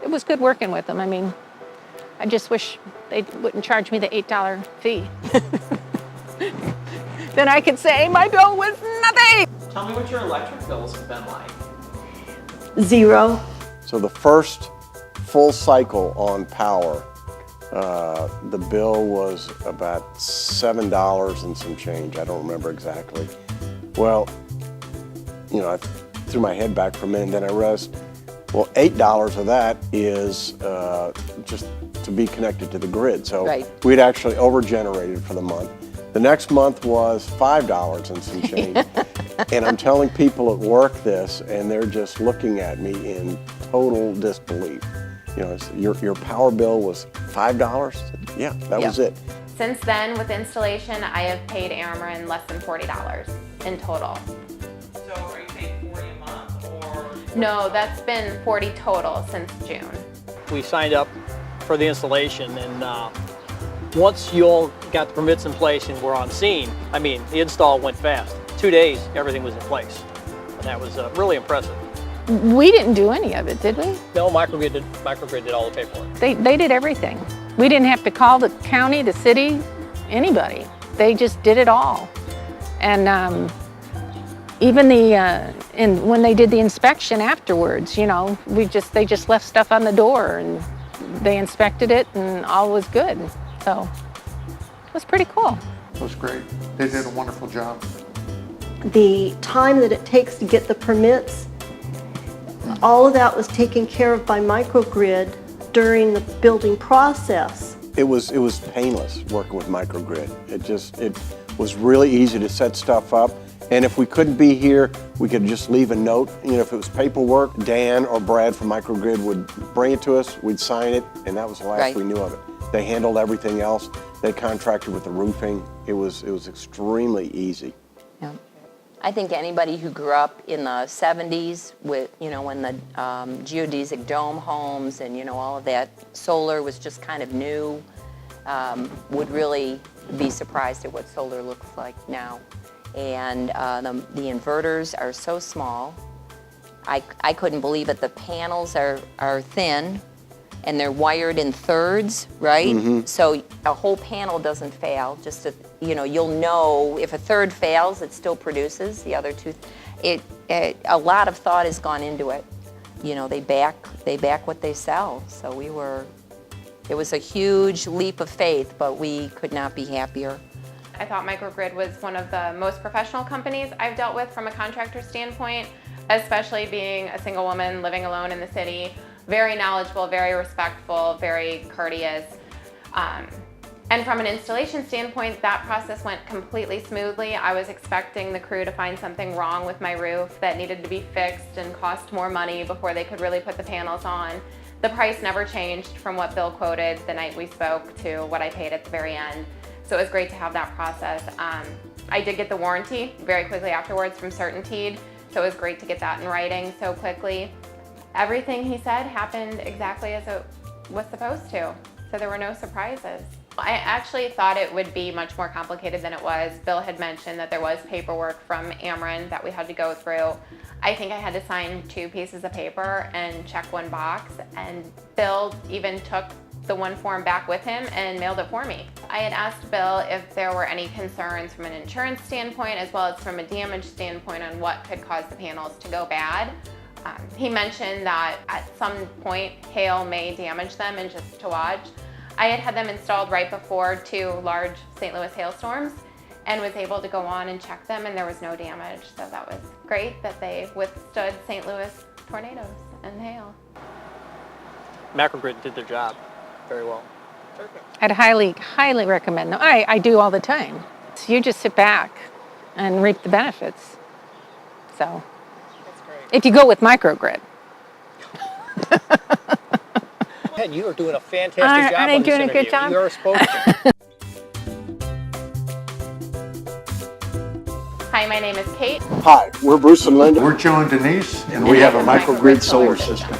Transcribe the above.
it was good working with them. I mean, I just wish they wouldn't charge me the $8 fee. Then I could say my bill was nothing. Tell me what your electric bills have been like. 0. So the first full cycle on power, the bill was about $7 and some change. I don't remember exactly. Well, you know, I threw my head back for a minute and then I realized, well, $8 of that is just to be connected to the grid. So we'd actually over-generated for the month. The next month was $5 and some change. And I'm telling people at work this, and they're just looking at me in total disbelief. You know, your power bill was $5? Yeah, that was it. Since then, with installation, I have paid Ameren less than $40 in total. So are you paying $40 a month or? No, that's been $40 total since June. We signed up for the installation, and once you all got the permits in place and were on scene, I mean, the install went fast. 2 days, everything was in place. And that was really impressive. We didn't do any of it, did we? No, Microgrid did all the paperwork. They did everything. We didn't have to call the county, the city, anybody. They just did it all. And even when they did the inspection afterwards, you know, they just left stuff on the door and they inspected it and all was good. So it was pretty cool. It was great. They did a wonderful job. The time that it takes to get the permits, all of that was taken care of by microgrid during the building process. It was painless working with microgrid. It was really easy to set stuff up. And if we couldn't be here, we could just leave a note. You know, if it was paperwork, Dan or Brad from microgrid would bring it to us, we'd sign it, and that was the last we knew of it. They handled everything else. They contracted with the roofing. It was extremely easy. Yeah. I think anybody who grew up in the 70s with, you know, when the geodesic dome homes and, you know, all of that solar was just kind of new, would really be surprised at what solar looks like now. And the inverters are so small. I couldn't believe it. The panels are thin and they're wired in thirds, right? Mm-hmm. So a whole panel doesn't fail. Just to, you know, you'll know if a third fails, it still produces the other two. A lot of thought has gone into it. You know, they back what they sell. So it was a huge leap of faith, but we could not be happier. I thought Microgrid was one of the most professional companies I've dealt with from a contractor standpoint, especially being a single woman living alone in the city. Very knowledgeable, very respectful, very courteous. And from an installation standpoint, that process went completely smoothly. I was expecting the crew to find something wrong with my roof that needed to be fixed and cost more money before they could really put the panels on. The price never changed from what Bill quoted the night we spoke to what I paid at the very end. So it was great to have that process. I did get the warranty very quickly afterwards from CertainTeed, so it was great to get that in writing so quickly. Everything he said happened exactly as it was supposed to, so there were no surprises. I actually thought it would be much more complicated than it was. Bill had mentioned that there was paperwork from Ameren that we had to go through. I think I had to sign 2 pieces of paper and check 1 box, and Bill even took the 1 form back with him and mailed it for me. I had asked Bill if there were any concerns from an insurance standpoint as well as from a damage standpoint on what could cause the panels to go bad. He mentioned that at some point hail may damage them, and just to watch. I had them installed right before 2 large St. Louis hailstorms and was able to go on and check them, and there was no damage. So that was great that they withstood St. Louis tornadoes and hail. Microgrid did their job very well. I'd highly, highly recommend them. I do all the time. So you just sit back and reap the benefits. So if you go with microgrid. And you are doing a fantastic job on this doing interview. a good job? You are supposed to. Hi, my name is Kate. Hi, we're Bruce and Linda. We're Joe and Denise, and we have a microgrid solar system.